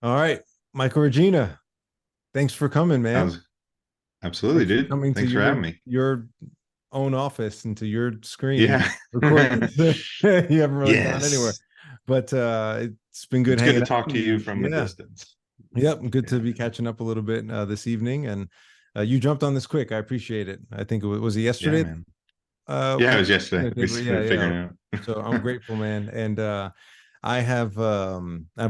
All right, Michael Regina, thanks for coming, man. Sounds absolutely, Thanks for dude. coming to Thanks for having me. your own office and to your screen and Yeah. recording this. You haven't really gone anywhere, Yes. but it's been good It's good hanging to out. talk to you And from a yeah, distance. yep, good to Yeah. be catching up a little bit this evening. And you jumped on this quick. I appreciate it. I think was it Yeah, yesterday? man. Yeah, it was yesterday. I We think, yeah, started yeah. figuring it out. So I'm grateful, man. And I've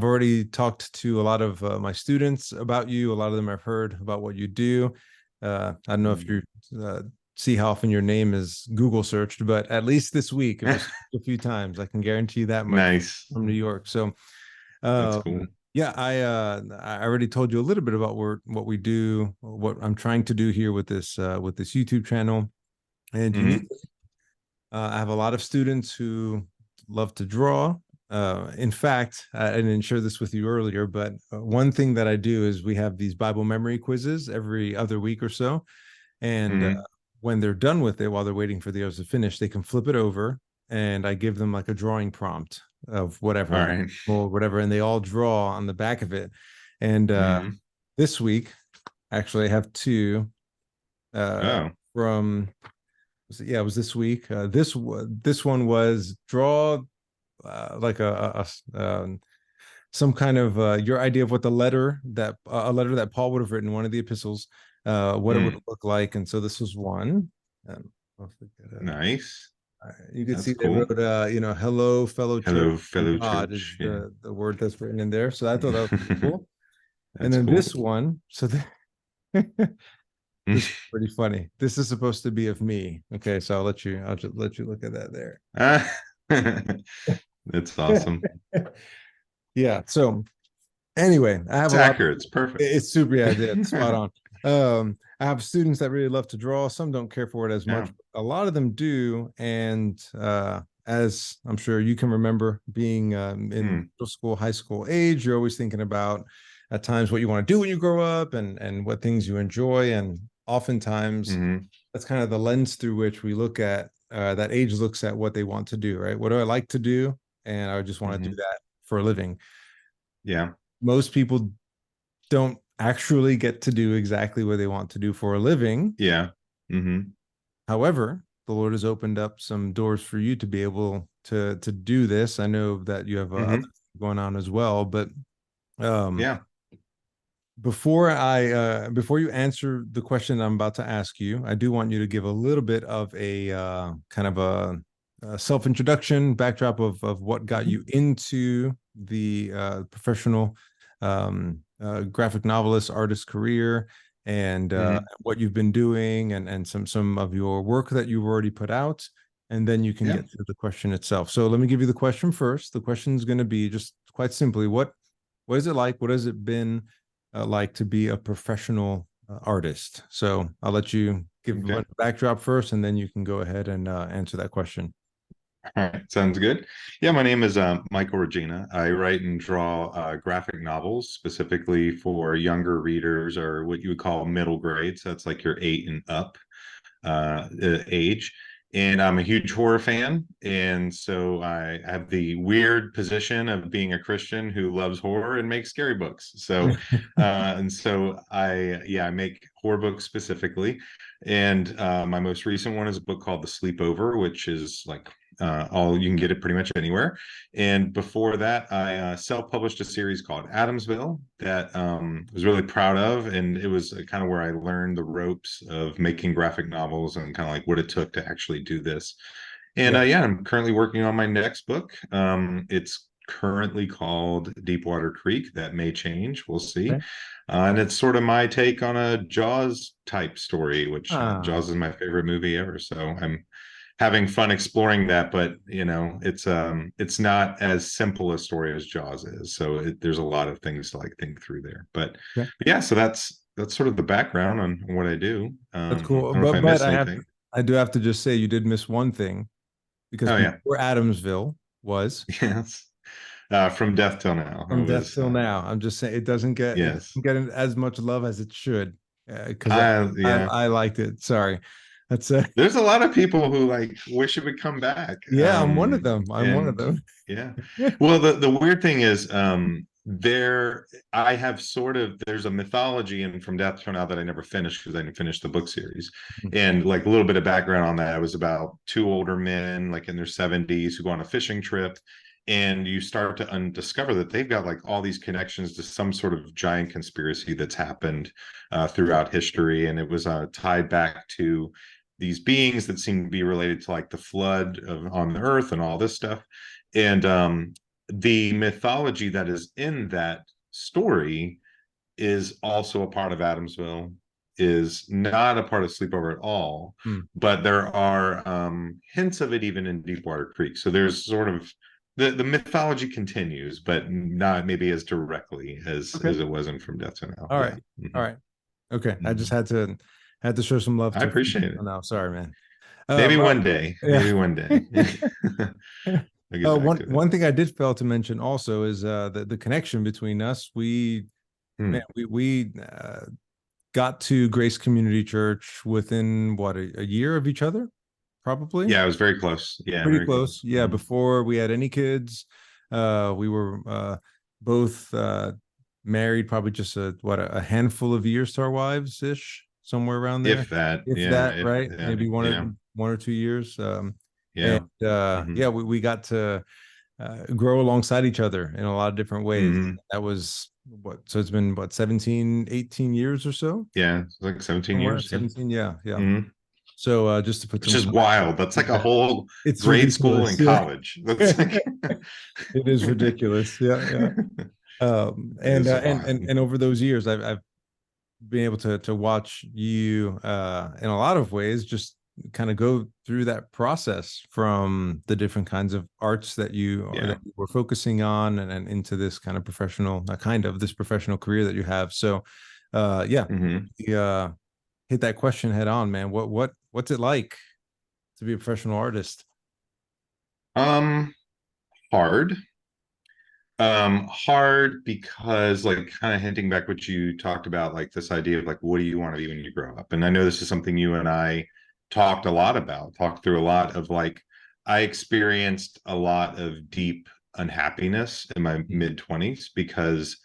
already talked to a lot of my students about you. A lot of them have heard about what you do. I don't know if Mm. you uh, see how often your name is Google searched, but at least this week it was a few times. I can guarantee you that much Nice. from New York. So That's uh, cool. yeah, I already told you a little bit about what we do, what I'm trying to do here with this YouTube channel. And unique, Hmm. I have a lot of students who love to draw. In fact, I didn't share this with you earlier, but one thing that I do is we have these Bible memory quizzes every other week or so. And Hmm. when they're done with it, while they're waiting for the others to finish, they can flip it over and I give them like a drawing prompt of All whatever right. or whatever, and they all draw on the back of it. And Hmm. this week, actually, I have two Oh. from yeah, it was this week. This one was draw like some kind of your idea of what the letter that a letter that Paul would have written, one of the epistles, what it would Mm. look like. And so this was one. Nice. You could That's see they cool. wrote, hello, fellow church. Hello, fellow God is church. Yeah. the word that's written in there. So I thought that was pretty cool. And That's then cool. this one, this is pretty funny. This is supposed to be of me. Okay, so I'll just let you look at that there. Ah, that's awesome. Yeah. So anyway, I have It's a lot. accurate. It's perfect. It's super. Yeah, it's spot on. I have students that really love to draw. Some don't care for it as Yeah. much. A lot of them do. And as I'm sure you can remember, being in Mm. middle school, high school age, you're always thinking about at times what you want to do when you grow up and what things you enjoy. And oftentimes, Hmm. that's kind of the lens through which we look at that age looks at what they want to do. Right? What do I like to do? And I just want to do Hmm. that for a living. Yeah. Most people don't actually get to do exactly what they want to do for a living. Yeah. Hmm. However, the Lord has opened up some doors for you to be able to do this. I know that you have other Hmm. things going on as well, but um, Yeah. before you answer the question I'm about to ask you, I do want you to give a little bit of a kind of a self introduction, backdrop of what got Mhm. you into the professional graphic novelist artist career, and Hmm. what you've been doing, and some of your work that you've already put out, and then you can Yeah. get to the question itself. So let me give you the question first. The question is going to be just quite simply, what is it like? What has it been like to be a professional artist? So I'll let you give Okay. a backdrop first, and then you can go ahead and answer that question. All right. Sounds good. Yeah, my name is Michael Regina. I write and draw graphic novels specifically for younger readers or what you would call middle grades. That's like your 8 and up age. And I'm a huge horror fan. And so I have the weird position of being a Christian who loves horror and makes scary books. Yeah, I make horror books specifically. And my most recent one is a book called The Sleepover, which is like all you can get it pretty much anywhere. And before that, I self-published a series called Adamsville that I was really proud of, and it was kind of where I learned the ropes of making graphic novels and kind of like what it took to actually do this. And Yeah. yeah, I'm currently working on my next book. It's currently called Deepwater Creek. That may change. We'll see. Okay. And it's sort of my take on a Jaws type story, which Ah, Jaws is my favorite movie ever. So I'm having fun exploring that, but it's not as simple a story as Jaws is. So there's a lot of things to like think through there. okay. But yeah, so that's sort of the background on what I do. That's cool. I don't know if I But missed anything. I do have to just say you did miss one thing because Oh yeah. before Adamsville was Yes. From Death Till Now. It From Death was Till Now. I'm just saying it yes. doesn't get as much love as it should because Yeah. I liked it. Sorry. That's There's a lot of people who like wish it would come back. yeah, I'm one of them. I'm one of And them. yeah. Well, the weird thing is, there I have sort of, there's a mythology in From Death to Now that I never finished because I didn't finish the book series. Mhm. And like a little bit of background on that, it was about two older men like in their 70s who go on a fishing trip, and you start to discover that they've got like all these connections to some sort of giant conspiracy that's happened throughout history. And it was tied back to these beings that seem to be related to like the flood on the earth and all this stuff. And the mythology that is in that story is also a part of Adamsville, is not a part of Sleepover at all, Hmm. but there are hints of it even in Deepwater Creek. So there's sort of the mythology continues, but not maybe as directly Okay. as it was in From Death to Now. All Yeah. right. All Mhm. right. Okay. I just Mhm. had to show some love I to appreciate it. now. Sorry, man. Maybe Well, one day. yeah. Maybe one day. I'll get back to it. One thing I did fail to mention also is the connection between us. Hmm. We got to Grace Community Church within what a year of each other, probably Yeah, it was very close. Yeah, pretty very close. close. Yeah, Mhm. before we had any kids, we were both married, probably just a handful of years to our wives ish, somewhere around there, If that, if yeah, that, if right? that, Maybe yeah, 1 or 2 years. And yeah. Hmm. yeah, we got to grow alongside each other in a lot of different ways. Hmm. That was what, so it's been what, 17, 18 years or so, Yeah, it's like 17 somewhere, years. Yeah. 17. Yeah, yeah. Hmm. So just to put Which some is wild. That's like a context, whole it's grade school ridiculous. and Yeah. college. That's like It is ridiculous. Yeah, yeah. it is wild. And over those years, I've been able to watch you in a lot of ways just kind of go through that process from the different kinds of arts that Yeah. you were focusing on, and into this kind of professional kind of this professional career that you have. So yeah, Hmm. we, hit that question head on, man. What's it like to be a professional artist? Um, hard. Hard because like kind of hinting back what you talked about, like this idea of like what do you want to be when you grow up? And I know this is something you and I talked a lot about, talked through a lot of like I experienced a lot of deep unhappiness in my mid 20s because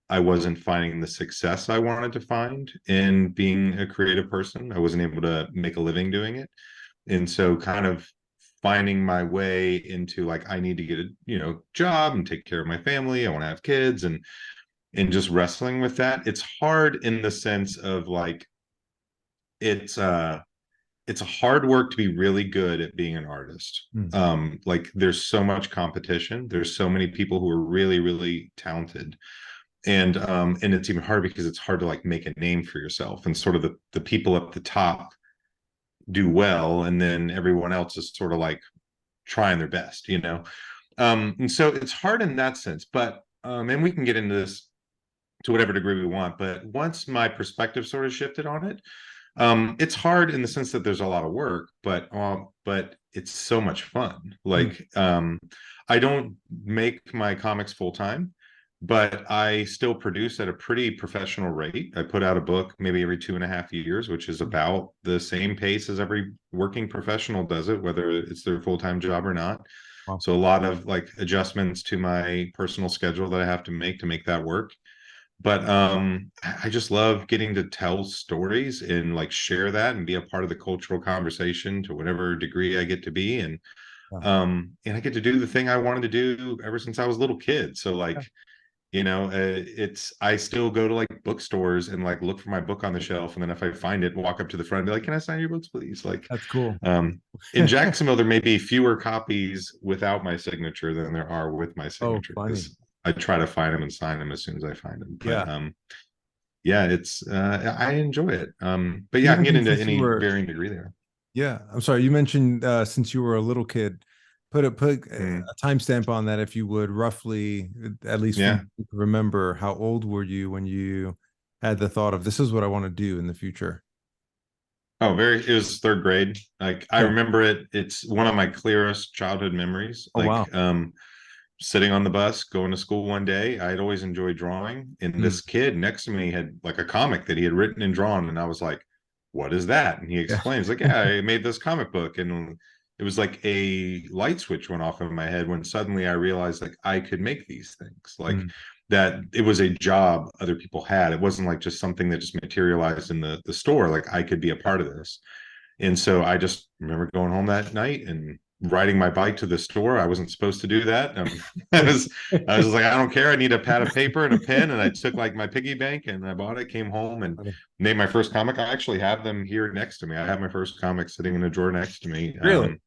I wasn't finding the success I wanted to find in being a creative person. I wasn't able to make a living doing it. And so kind of finding my way into like I need to get a job and take care of my family, I want to have kids, and just wrestling with that. It's hard in the sense of like it's it's a hard work to be really good at being an artist. Mm. Like there's so much competition, there's so many people who are really really talented, and it's even hard because it's hard to like make a name for yourself, and sort of the people at the top do well, and then everyone else is sort of like trying their best, and so it's hard in that sense. But and we can get into this to whatever degree we want, but once my perspective sort of shifted on it, it's hard in the sense that there's a lot of work, but it's so much fun. Mm. Like I don't make my comics full time, but I still produce at a pretty professional rate. I put out a book maybe every 2.5 years, which is about the same pace as every working professional does it, whether it's their full-time job or not. Wow. So a lot of like adjustments to my personal schedule that I have to make that work. But I just love getting to tell stories and like share that and be a part of the cultural conversation to whatever degree I get to be. Yeah. And I get to do the thing I wanted to do ever since I was a little kid. So like, it's I still go to like bookstores and like look for my book on the shelf, and then if I find it, walk up to the front and be like, can I sign your books, please? Like That's cool. um in Jacksonville there may be fewer copies without my signature than there are with my Oh, signature, funny. because I try to find them and sign them as soon as I find them. But Yeah. yeah, it's I enjoy it. But You yeah, I can get mentioned into since you any were, varying degree there. yeah, I'm sorry. You mentioned since you were a little kid, put Mm, a timestamp on that, if you would, roughly, at least from yeah. what you can remember. How old were you when you had the thought of this is what I want to do in the future? Oh, it was third grade. Like I Okay. remember it. It's one of my clearest childhood memories. Oh, wow. Like sitting on the bus going to school one day. I'd always enjoyed drawing, and Mm. this kid next to me had like a comic that he had written and drawn, and I was like, what is that? And he Yeah. explains like, yeah, I made this comic book. And it was like a light switch went off in my head when suddenly I realized like I could make these things. Like Mm. that it was a job other people had. It wasn't like just something that just materialized in the store. Like I could be a part of this. And so I just remember going home that night and riding my bike to the store. I wasn't supposed to do that. I was I was like, I don't care. I need a pad of paper and a pen. And I took like my piggy bank and I bought it, came home and made my first comic. I actually have them here next to me. I have my first comic sitting in a drawer next to me. Really?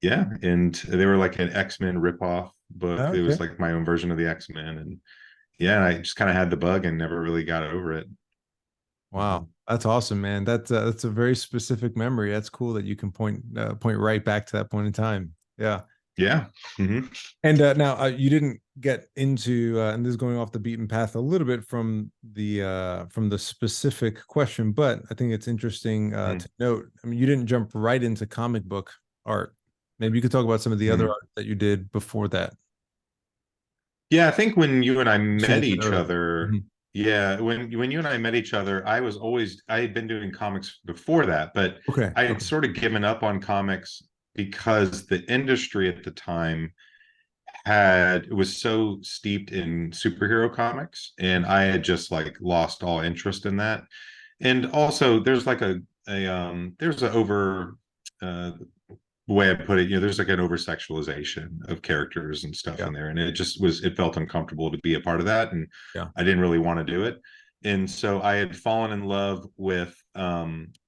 Yeah, and they were like an X-Men ripoff book. It Okay. was like my own version of the X-Men, and yeah, I just kind of had the bug and never really got over it. Wow, that's awesome, man. That's a very specific memory. That's cool that you can point right back to that point in time. Yeah. Yeah. And now you didn't get into, and this is going off the beaten path a little bit from the specific question, but I think it's interesting Mm-hmm. to note. I mean, you didn't jump right into comic book art. Maybe you could talk about some of the other Mm-hmm. art that you did before that. Yeah, I think when you and I So you met said each earlier. other, Mhm. yeah, when you and I met each other, I had been doing comics before that, but Okay. I had Okay. sort of given up on comics because the industry at the time had it was so steeped in superhero comics, and I had just like lost all interest in that. And also there's like there's a over uh way I put it, there's like an over sexualization of characters and stuff Yeah. in there. And it felt uncomfortable to be a part of that. And Yeah. I didn't really want to do it. And so I had fallen in love with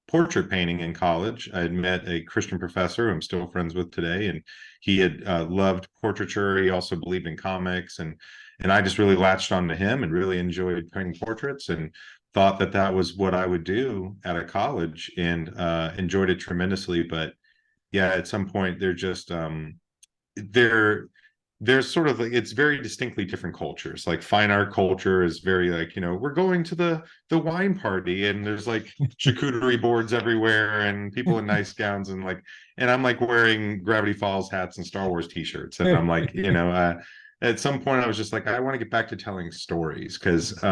portrait painting in college. I had met a Christian professor who I'm still friends with today. And he had loved portraiture. He also believed in comics. And I just really latched onto him and really enjoyed painting portraits and thought that that was what I would do at a college and enjoyed it tremendously. But yeah, at some point they're just they're there's sort of like it's very distinctly different cultures. Like fine art culture is very like, we're going to the wine party and there's like charcuterie boards everywhere and people in nice gowns and I'm like wearing Gravity Falls hats and Star Wars t-shirts and I'm like, at some point I was just like, I want to get back to telling stories because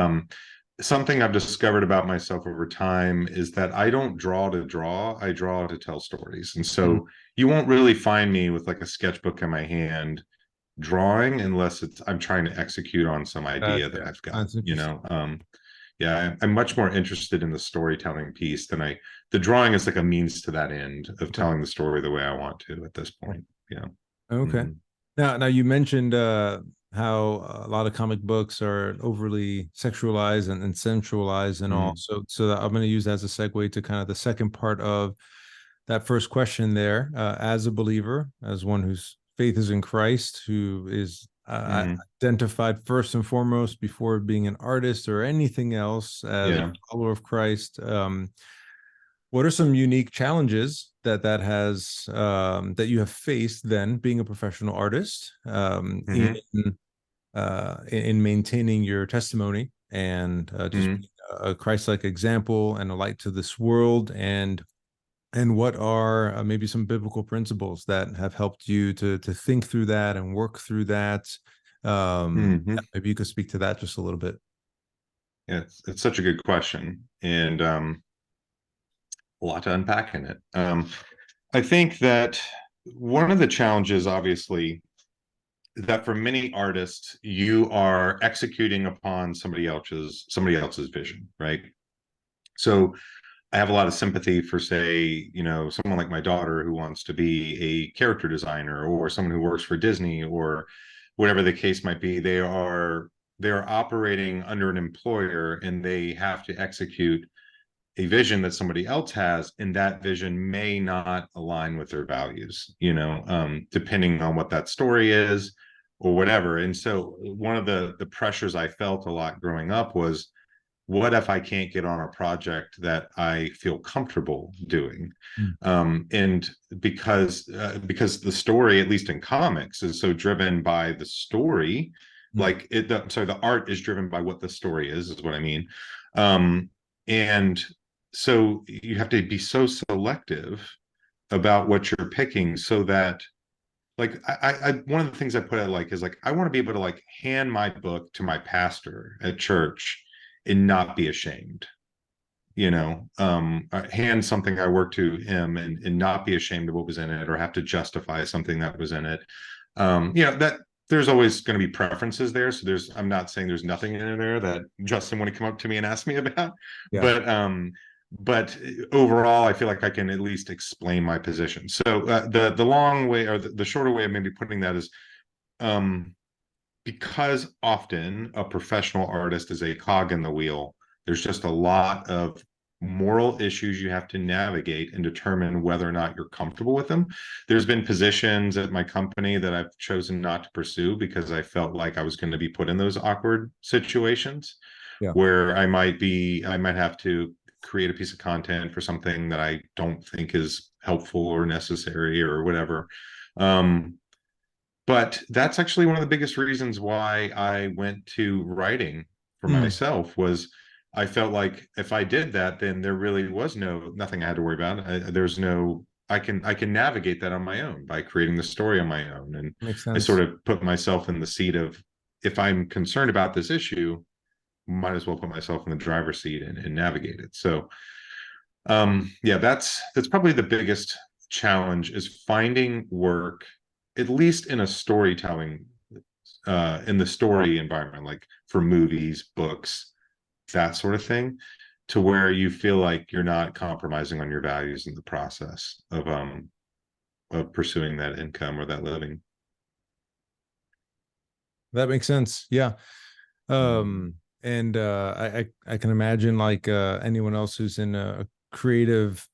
something I've discovered about myself over time is that I don't draw to draw, I draw to tell stories. And Mhm. so you won't really find me with like a sketchbook in my hand drawing unless it's I'm trying to execute on some idea that Yeah, I've got, that's interesting. yeah, I'm much more interested in the storytelling piece than the drawing is like a means to that end of Okay. telling the story the way I want to at this point. Yeah. Okay. Mm-hmm. Now you mentioned how a lot of comic books are overly sexualized and sensualized and all. Mm-hmm. So I'm going to use that as a segue to kind of the second part of that first question there. As a believer, as one whose faith is in Christ, who is Mm-hmm. identified first and foremost before being an artist or anything else as a Yeah. follower of Christ. What are some unique challenges that you have faced then being a professional artist Mm-hmm. in maintaining your testimony and just Mm-hmm. being a Christ-like example and a light to this world, and what are maybe some biblical principles that have helped you to think through that and work through that? Mm-hmm. Yeah, maybe you could speak to that just a little bit. Yeah, it's such a good question and a lot to unpack in it. I think that one of the challenges, obviously, that for many artists, you are executing upon somebody else's vision, right? So I have a lot of sympathy for, say, someone like my daughter who wants to be a character designer or someone who works for Disney or whatever the case might be. They are operating under an employer and they have to execute a vision that somebody else has, and that vision may not align with their values, depending on what that story is or whatever. And so one of the pressures I felt a lot growing up was, what if I can't get on a project that I feel comfortable doing? Mm. And because the story, at least in comics, is so driven by the story, Mm. sorry, the art is driven by what the story is what I mean. And so you have to be so selective about what you're picking so that like one of the things I put out like is like I want to be able to like hand my book to my pastor at church and not be ashamed, hand something I worked to him and not be ashamed of what was in it or have to justify something that was in it. That there's always going to be preferences there. So I'm not saying there's nothing in there that Justin want to come up to me and ask me about, Yeah. but overall, I feel like I can at least explain my position. So the long way, or the shorter way of maybe putting that is, um, because often a professional artist is a cog in the wheel, there's just a lot of moral issues you have to navigate and determine whether or not you're comfortable with them. There's been positions at my company that I've chosen not to pursue because I felt like I was going to be put in those awkward situations Yeah. where I might have to create a piece of content for something that I don't think is helpful or necessary or whatever. But that's actually one of the biggest reasons why I went to writing for Mm, myself was I felt like if I did that, then there really was nothing I had to worry about. There's no I can navigate that on my own by creating the story on my own. And makes I sort sense. of put myself in the seat of if I'm concerned about this issue, might as well put myself in the driver's seat and navigate it. So yeah, that's probably the biggest challenge is finding work, at least in a storytelling, in the story environment, like for movies, books, that sort of thing, to where you feel like you're not compromising on your values in the process of pursuing that income or that living. That makes sense. Yeah. Mhm. And I can imagine like anyone else who's in a creative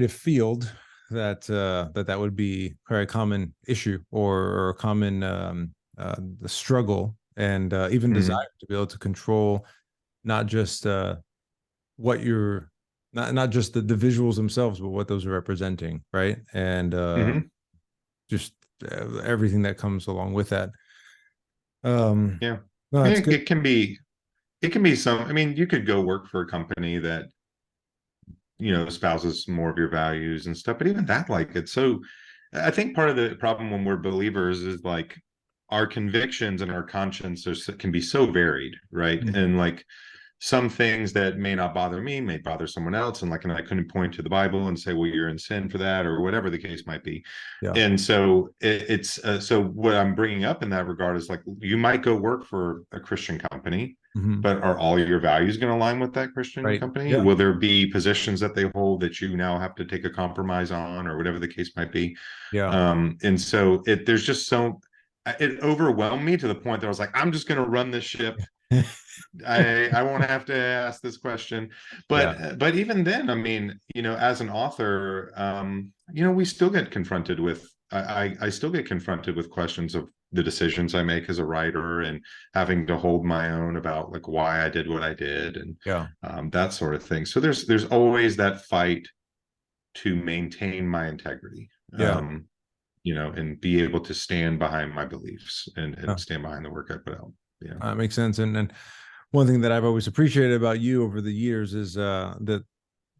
field that would be a very common issue or a common the struggle and even desire Mhm. to be able to control not just what you're not just the visuals themselves, but what those are representing, right? And Mhm. just everything that comes along with that. Um, Yeah. no, that's good. It can be some, I mean, you could go work for a company that espouses more of your values and stuff, but even that, like, it's so, I think part of the problem when we're believers is like our convictions and our conscience can be so varied, right? Mm, And like some things that may not bother me may bother someone else, and I couldn't point to the Bible and say, well, you're in sin for that, or whatever the case might be. yeah. And so it's so what I'm bringing up in that regard is like you might go work for a Christian company, Hmm. but are all your values going to align with that Christian Right. company? Yeah. Will there be positions that they hold that you now have to take a compromise on, or whatever the case might be? Yeah. And so there's just so it overwhelmed me to the point that I was like, I'm just going to run this ship. I won't have to ask this question, Yeah. but even then, I mean, as an author, we still get confronted with I still get confronted with questions of the decisions I make as a writer and having to hold my own about like why I did what I did and Yeah. that sort of thing. So there's always that fight to maintain my integrity. Yeah. And be able to stand behind my beliefs and Yeah. stand behind the work I put out. Yeah. That makes sense. And one thing that I've always appreciated about you over the years is that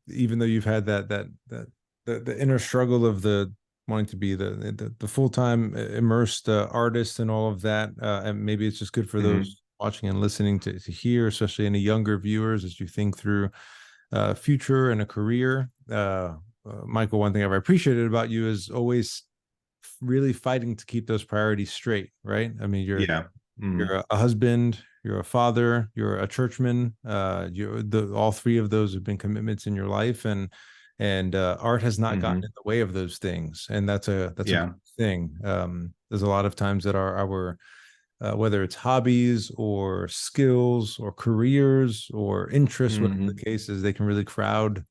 even though you've had the inner struggle of the wanting to be the full-time immersed artist and all of that, and maybe it's just good for Hmm. those watching and listening to hear, especially any younger viewers, as you think through future and a career. Michael, one thing I've appreciated about you is always really fighting to keep those priorities straight, right? I mean, Yeah. Hmm. you're a husband, you're a father, you're a churchman. You're the all three of those have been commitments in your life, and art has not gotten Hmm. in the way of those things, and that's a good Yeah. thing. There's a lot of times that our whether it's hobbies or skills or careers or interests, whatever the Hmm. case is, they can really crowd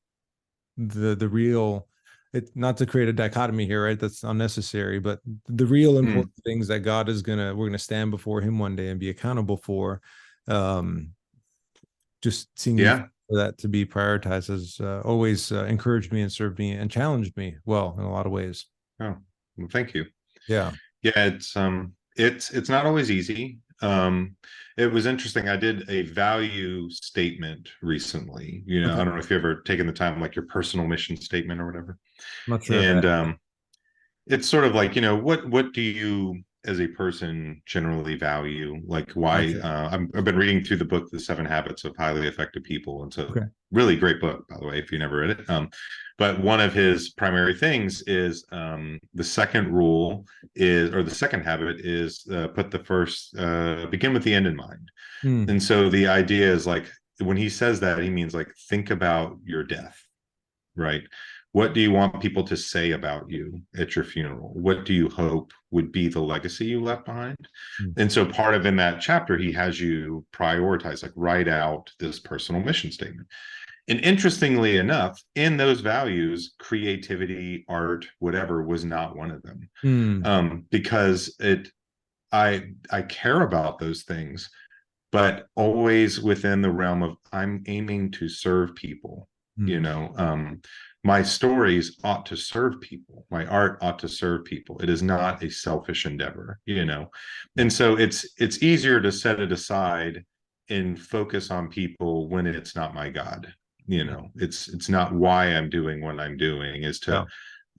the real, it, not to create a dichotomy here, right? That's unnecessary, but the real Mm. important things that God is we're gonna stand before him one day and be accountable for. Um, just seeing you Yeah. for that to be prioritized has always encouraged me and served me and challenged me well in a lot of ways. Oh, well, thank you. Yeah. Yeah, it's not always easy. It was interesting. I did a value statement recently. Okay. I I'm don't know if you ever taken the time, like your personal mission statement or whatever. not sure if I And it's sort of like, what do you as a person generally value, like why Gotcha. I've been reading through the book, The 7 Habits of Highly Effective People. It's a Okay. really great book, by the way, if you never read it. But one of his primary things is the second rule is, or the second habit is put the first, begin with the end in mind. Hmm. And so the idea is like, when he says that, he means like, think about your death, right? What do you want people to say about you at your funeral? What do you hope would be the legacy you left behind? Hmm. And so part of in that chapter, he has you prioritize, like write out this personal mission statement. And interestingly enough, in those values, creativity, art, whatever was not one of them. Hmm. Because I care about those things, but always within the realm of I'm aiming to serve people. You Hmm. know, my stories ought to serve people. My art ought to serve people. It is not a selfish endeavor, you know. Yeah. And so it's easier to set it aside and focus on people when it's not my God. You know, it's not why I'm doing what I'm doing, is to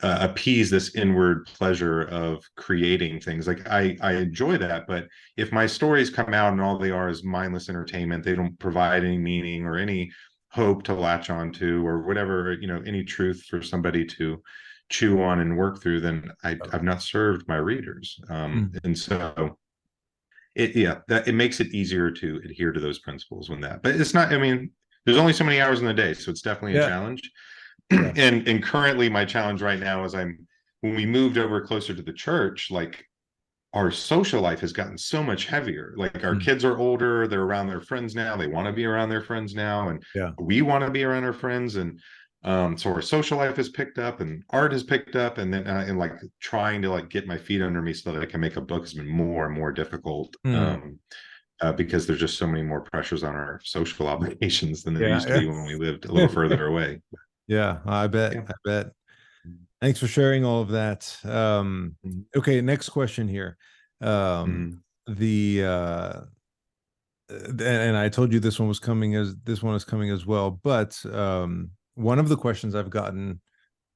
Yeah. appease this inward pleasure of creating things. Like I enjoy that, but if my stories come out and all they are is mindless entertainment, they don't provide any meaning or any hope to latch onto, or whatever, you know, any truth for somebody to chew on and work through, then I've not served my readers. Hmm. And so it makes it easier to adhere to those principles when that, but it's not, I mean, there's only so many hours in the day, so it's definitely a Yeah. challenge. Yeah. And currently my challenge right now is when we moved over closer to the church, like our social life has gotten so much heavier. Like our Hmm. kids are older, they're around their friends now, they want to be around their friends now, and Yeah. we want to be around our friends. And so our social life has picked up and art has picked up, and then and like trying to like get my feet under me so that I can make a book has been more and more difficult. Hmm. Because there's just so many more pressures on our social obligations than there used to Yeah. be when we lived a little Yeah. further away. Yeah. I bet. Yeah. I bet. Thanks for sharing all of that. Mm-hmm. Okay, next question here. Um, the and I told you this one is coming as well, but one of the questions I've gotten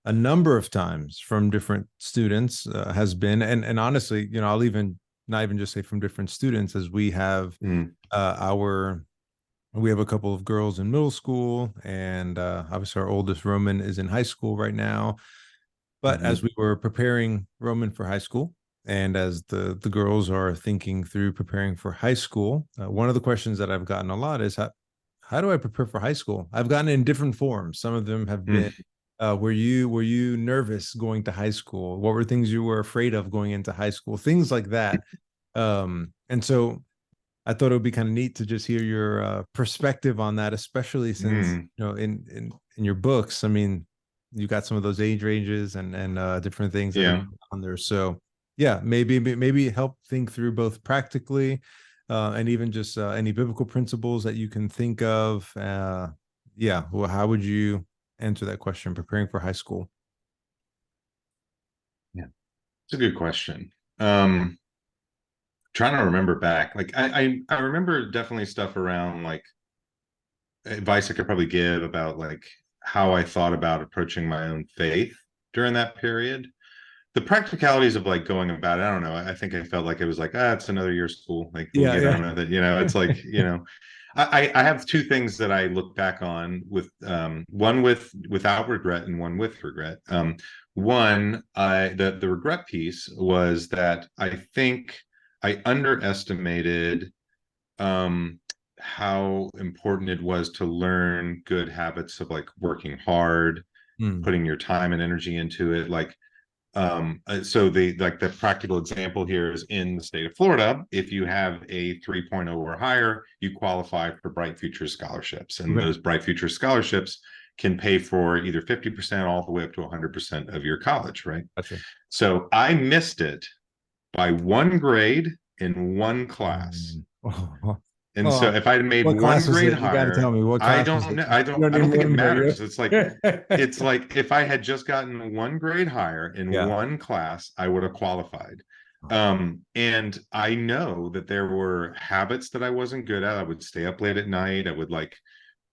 a number of times from different students has been, and honestly, you know, I'll even not even just say from different students, as we have Mm-hmm. our we have a couple of girls in middle school, and obviously our oldest Roman is in high school right now. But Mm-hmm. as we were preparing Roman for high school, and as the girls are thinking through preparing for high school, one of the questions that I've gotten a lot is how do I prepare for high school? I've gotten it in different forms. Some of them have been, were you nervous going to high school? What were things you were afraid of going into high school? Things like that. And so I thought it would be kind of neat to just hear your perspective on that, especially since, Mm-hmm. you know, in your books, I mean, you got some of those age ranges and different things that are Yeah. on there. So yeah, maybe help think through both practically and even just any biblical principles that you can think of. Yeah, well, how would you answer that question? Preparing for high school. Yeah. It's a good question. Um, Trying to remember back. Like I remember definitely stuff around like advice I could probably give about like how I thought about approaching my own faith during that period. The practicalities of like going about it, I don't know. I think I felt like it was like, it's another year of school. Like we'll Yeah, get yeah. on with it. You know, it's like, you know, I have two things that I look back on with one without regret and one with regret. One, the regret piece was that I think I underestimated how important it was to learn good habits of like working hard, Hmm. putting your time and energy into it. Like so the practical example here is in the state of Florida, if you have a 3.0 or higher, you qualify for Bright Future scholarships, and Okay. those Bright Future scholarships can pay for either 50% all the way up to 100% of your college, right? Gotcha. So I missed it by one grade in one class. Oh, And so oh, if I'd made what one class was grade it? You got to tell higher, me what I class was don't it. know. You don't I don't even think it remember, matters. yeah. It's like if I had just gotten one grade higher in Yeah. one class, I would have qualified. And I know that there were habits that I wasn't good at. I would stay up late at night. I would like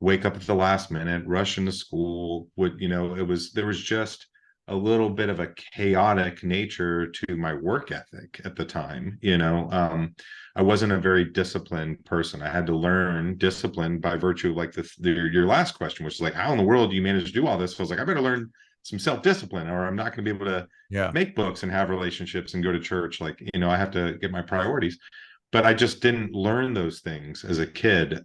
wake up at the last minute, rush into school. Would, you know, there was just a little bit of a chaotic nature to my work ethic at the time. I wasn't a very disciplined person. I had to learn discipline by virtue of like your last question, which is like, how in the world do you manage to do all this? So I was like, I better learn some self-discipline, or I'm not going to be able to Yeah. make books and have relationships and go to church. Like, I have to get my priorities. But I just didn't learn those things as a kid.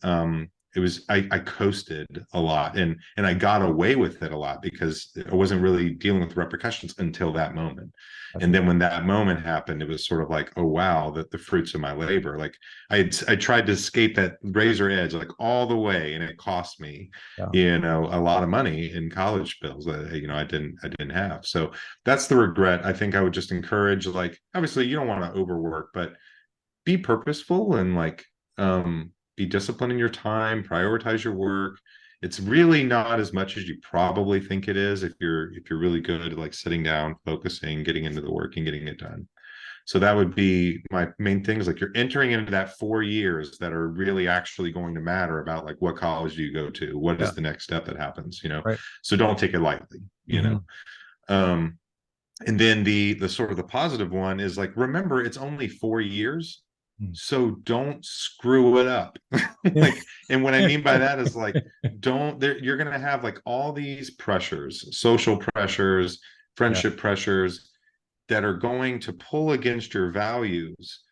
It was I coasted a lot, and I got away with it a lot because I wasn't really dealing with repercussions until that moment. That's And right. then when that moment happened, it was sort of like, oh wow, that the fruits of my labor. Like I tried to escape that razor edge like all the way, and it cost me, Yeah. a lot of money in college bills that I didn't have. So that's the regret. I think I would just encourage, like, obviously you don't want to overwork, but be purposeful and like be disciplined in your time, prioritize your work. It's really not as much as you probably think it is if you're really good at like sitting down, focusing, getting into the work and getting it done. So that would be my main thing, is like you're entering into that 4 years that are really actually going to matter about like what college do you go to, what Yeah. is the next step that happens. Right. So don't take it lightly you Hmm. know um and then the sort of the positive one is like, remember, it's only 4 years, so don't screw it up. Yeah. Like, and what I mean by that is like, don't there you're gonna have like all these pressures, social pressures, Yeah. friendship pressures, that are going to pull against your values.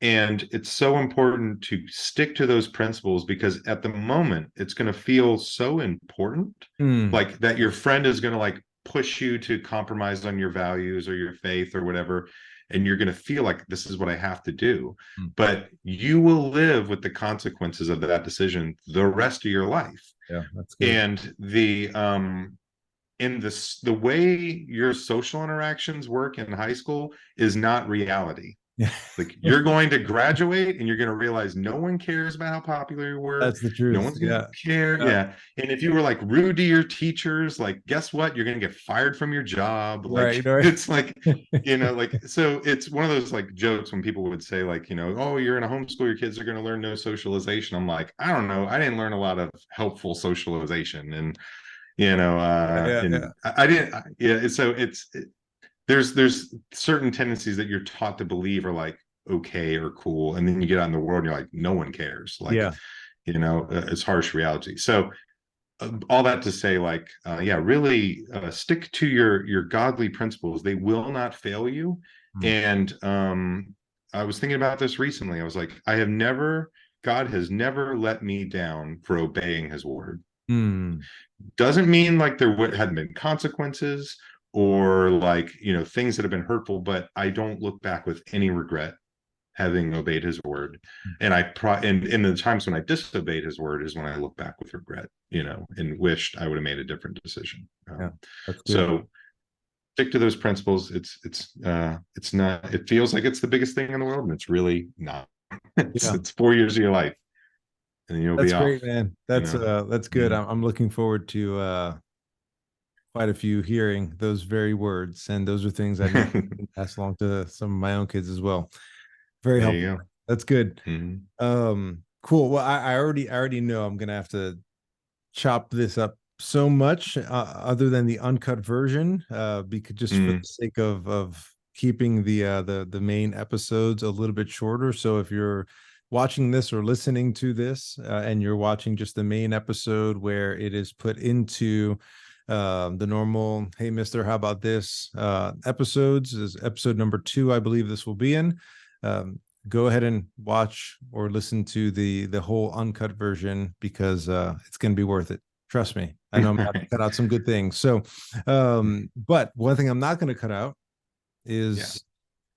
And it's so important to stick to those principles, because at the moment it's going to feel so important, Mm. like that your friend is going to like push you to compromise on your values or your faith or whatever. And you're going to feel like this is what I have to do. Mm. But you will live with the consequences of that decision the rest of your life. Yeah, that's good. And the way your social interactions work in high school is not reality. Yeah. Like, you're going to graduate and you're going to realize no one cares about how popular you were. That's the No truth. one's going Yeah. to care. Yeah. Yeah. And if you were like rude to your teachers, like, guess what? You're going to get fired from your job. Like, Right. Right. it's like, like, so it's one of those like jokes when people would say, like, oh, you're in a homeschool, your kids are going to learn no socialization. I'm like, I don't know. I didn't learn a lot of helpful socialization. Yeah. Yeah. And Yeah. I didn't, yeah. So there's certain tendencies that you're taught to believe are like okay or cool, and then you get out in the world and you're like, no one cares. Like, Yeah. it's harsh reality. So all that to say, like, yeah, really stick to your godly principles. They will not fail you. Mm. And I was thinking about this recently. I was like, God has never let me down for obeying his word. Mm. Doesn't mean like there hadn't been consequences, or like, things that have been hurtful, but I don't look back with any regret having obeyed his word. And and in the times when I disobeyed his word is when I look back with regret, and wished I would have made a different decision. Yeah. That's good. So stick to those principles. It's not, it feels like it's the biggest thing in the world, and it's really not. it's Yeah. it's 4 years of your life, and then you'll be That's off, great, man. you That's know. that's good. Yeah. I'm looking forward to quite a few hearing those very words, and those are things I know I can pass along to some of my own kids as well. Very There helpful. you go. That's good. Mhm. Cool. Well, I already know I'm gonna have to chop this up so much, other than the uncut version, because just for the Mm. sake of keeping the main episodes a little bit shorter. So if you're watching this or listening to this, and you're watching just the main episode where it is put into the normal "Hey Mister, how about this" episodes, is episode number 2, I believe this will be in. Go ahead and watch or listen to the whole uncut version, because it's going to be worth it. Trust me. I know I'm about to cut out some good things. So, but one thing I'm not going to cut out Yeah. is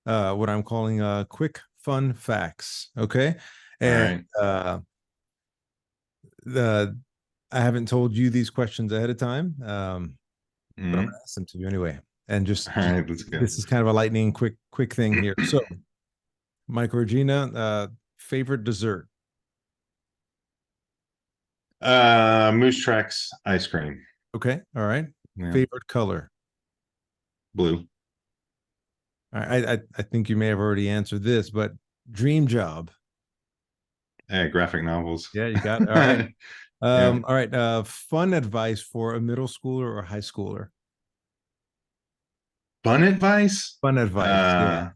what I'm calling quick fun facts. Okay. All And right. the I haven't told you these questions ahead of time, but I'm going Mm. to ask them to you anyway. And All just right. Let's go. this is kind of a lightning quick thing here. So, Michael Regina, favorite dessert? Moose Tracks ice cream. Okay. All right. Yeah. Favorite color? Blue. All right. I think you may have already answered this, but dream job. Graphic novels. Yeah, you got it. All right. Yeah. All right. Fun advice for a middle schooler or high schooler? Fun advice? Fun advice. Yeah.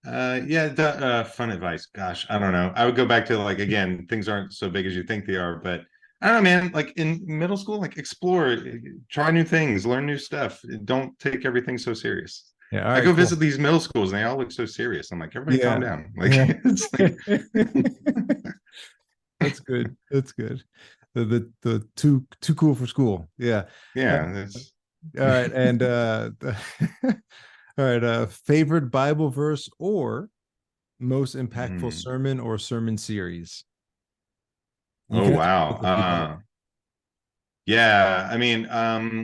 Uh, yeah, fun advice. Gosh, I don't know. I would go back to like again, things aren't so big as you think they are, but I don't know, man. Like in middle school, like explore, try new things, learn new stuff. Don't take everything so serious. Yeah. All I right. go Cool. visit these middle schools and they all look so serious. I'm like, everybody calm Yeah. down. Like Yeah. it's like That's good. That's good. The too cool for school. Yeah. Uh, yeah, that's all right. And all right. Favorite Bible verse or most impactful hmm. sermon or sermon series? You Oh can answer wow. both if you'd like. Yeah, I mean,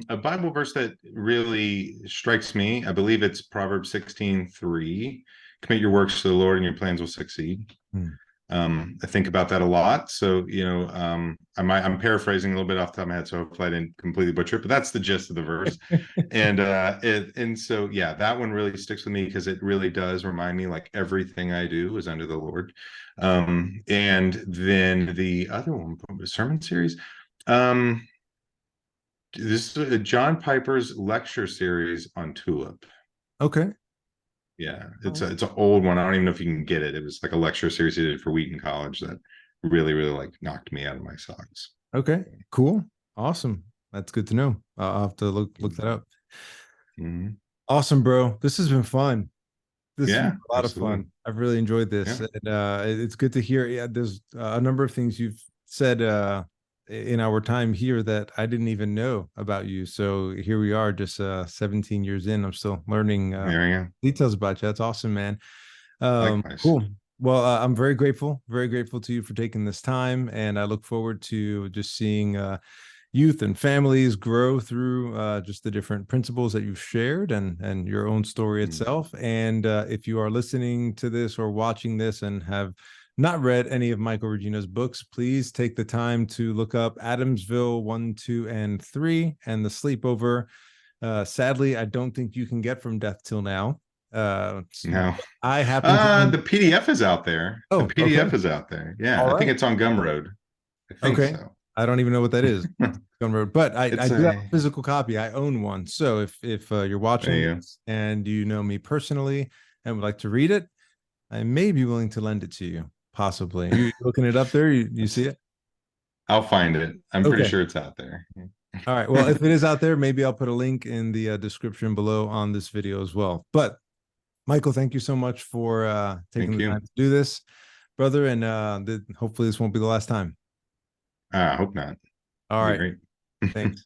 a Bible verse that really strikes me, I believe it's Proverbs 16:3. Commit your works to the Lord and your plans will succeed. Hmm. I think about that a lot. So, I'm paraphrasing a little bit off the top of my head, so hopefully I didn't completely butcher it, but that's the gist of the verse. And so yeah, that one really sticks with me because it really does remind me like everything I do is under the Lord. And then the other one, sermon series. Um, this is John Piper's lecture series on Tulip. Okay. Yeah, All right. it's an old one. I don't even know if you can get it. It was like a lecture series he did for Wheaton College that really like knocked me out of my socks. Okay. Cool. Awesome. That's good to know. I'll have to look that up. Mhm. Awesome, bro. This has been fun. This has been Yeah, a lot of absolutely. fun. I've really enjoyed this, Yeah. and it's good to hear. Yeah, there's a number of things you've said in our time here that I didn't even know about you. So here we are, just 17 years in. I'm still learning There you go. details about you. That's awesome, man. Likewise. Cool. Well, I'm very grateful to you for taking this time, and I look forward to just seeing youth and families grow through just the different principles that you've shared and your own story Mm. itself. And if you are listening to this or watching this and have not read any of Michael Regina's books, please take the time to look up Adamsville 1, 2, and 3 and The Sleepover. Sadly, I don't think you can get From Death Till Now. No. I happen to The own. PDF is out there. The Oh, okay. PDF is out there. Yeah, All I think right. it's on Gumroad. I think Okay. so. I don't even know what that is. Gumroad, but I It's do have a a physical copy. I own one. So if you're there watching you go. this and you know me personally and would like to read it, I may be willing to lend it to you. Possibly. You looking it up there? You see it? I'll find it. I'm pretty Okay. sure it's out there. All right. Well, if it is out there, maybe I'll put a link in the description below on this video as well. But Michael, thank you so much for taking Thank the you. time to do this, brother. And hopefully this won't be the last time. I hope not. All It'd be right. great. Thanks.